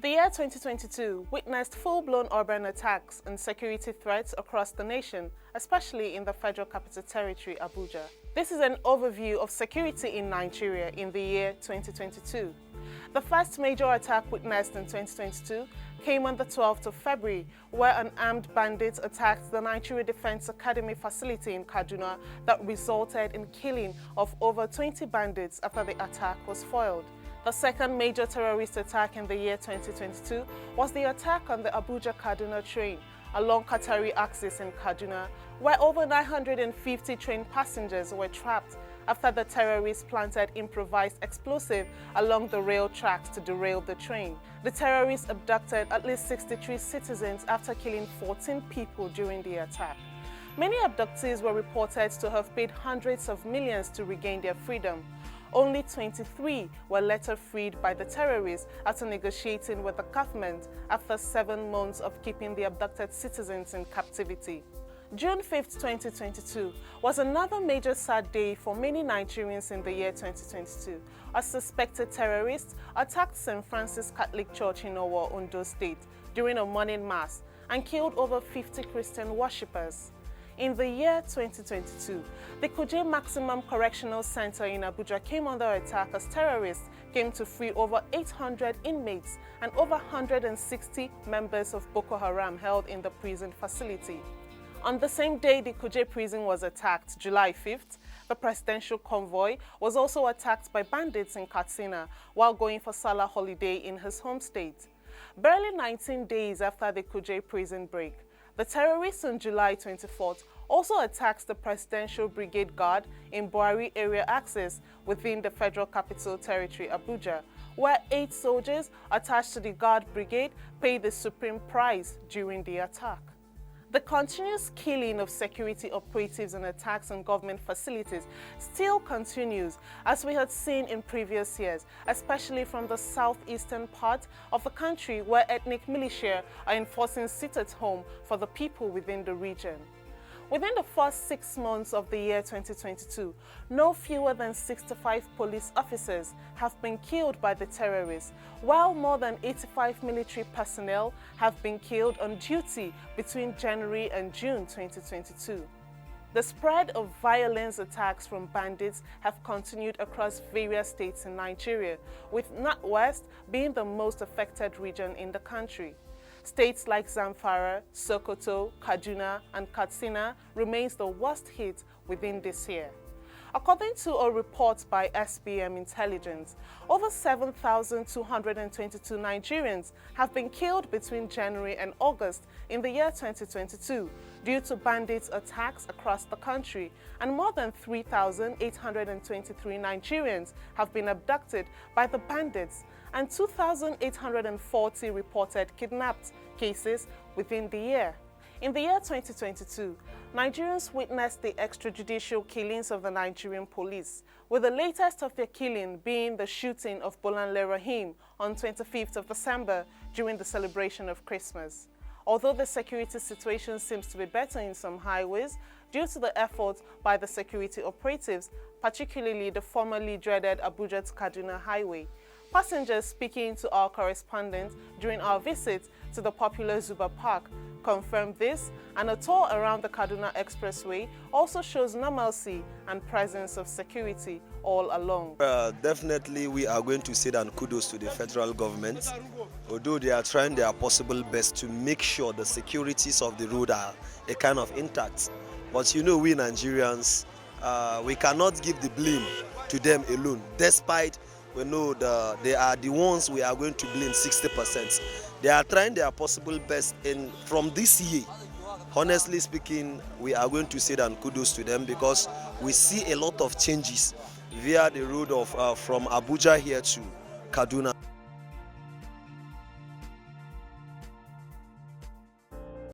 The year 2022 witnessed full-blown urban attacks and security threats across the nation, especially in the Federal Capital Territory, Abuja. This is an overview of security in Nigeria in the year 2022. The first major attack witnessed in 2022 came on the 12th of February, where an armed bandit attacked the Nigeria Defense Academy facility in Kaduna that resulted in killing of over 20 bandits after the attack was foiled. The second major terrorist attack in the year 2022 was the attack on the Abuja-Kaduna train along Qatari axis in Kaduna, where over 950 train passengers were trapped after the terrorists planted improvised explosive along the rail tracks to derail the train. The terrorists abducted at least 63 citizens after killing 14 people during the attack. Many abductees were reported to have paid hundreds of millions to regain their freedom. Only 23 were later freed by the terrorists after negotiating with the government after 7 months of keeping the abducted citizens in captivity. June 5, 2022 was another major sad day for many Nigerians in the year 2022. A suspected terrorist attacked St. Francis Catholic Church in Owo, Ondo State during a morning mass and killed over 50 Christian worshippers. In the year 2022, the Kuje Maximum Correctional Center in Abuja came under attack as terrorists came to free over 800 inmates and over 160 members of Boko Haram held in the prison facility. On the same day the Kuje prison was attacked, July 5th, the presidential convoy was also attacked by bandits in Katsina while going for Salah holiday in his home state. Barely 19 days after the Kuje prison break, the terrorists on July 24th also attacked the Presidential Brigade Guard in Buhari area axis within the Federal Capital Territory, Abuja, where 8 soldiers attached to the Guard Brigade paid the supreme price during the attack. The continuous killing of security operatives and attacks on government facilities still continues, as we had seen in previous years, especially from the southeastern part of the country where ethnic militia are enforcing sit-at-home for the people within the region. Within the first 6 months of the year 2022, no fewer than 65 police officers have been killed by the terrorists, while more than 85 military personnel have been killed on duty between January and June 2022. The spread of violence attacks from bandits have continued across various states in Nigeria, with Northwest being the most affected region in the country. States like Zamfara, Sokoto, Kaduna, and Katsina remains the worst hit within this year. According to a report by SBM Intelligence, over 7,222 Nigerians have been killed between January and August in the year 2022 due to bandits' attacks across the country, and more than 3,823 Nigerians have been abducted by the bandits, and 2,840 reported kidnapped cases within the year. In the year 2022, Nigerians witnessed the extrajudicial killings of the Nigerian police, with the latest of their killing being the shooting of Bolanle Rahim on 25th of December during the celebration of Christmas. Although the security situation seems to be better in some highways due to the efforts by the security operatives, particularly the formerly dreaded Abuja to Kaduna highway, passengers speaking to our correspondent during our visit to the popular Zuba Park confirmed this, and a tour around the Kaduna Expressway also shows normalcy and presence of security all along. Definitely we are going to say that kudos to the federal government, although they are trying their possible best to make sure the securities of the road are a kind of intact. But you know, we Nigerians, we cannot give the blame to them alone, despite we know they are the ones we are going to blame 60%. They are trying their possible best, and from this year, honestly speaking, we are going to say that kudos to them, because we see a lot of changes via the road of from Abuja here to Kaduna.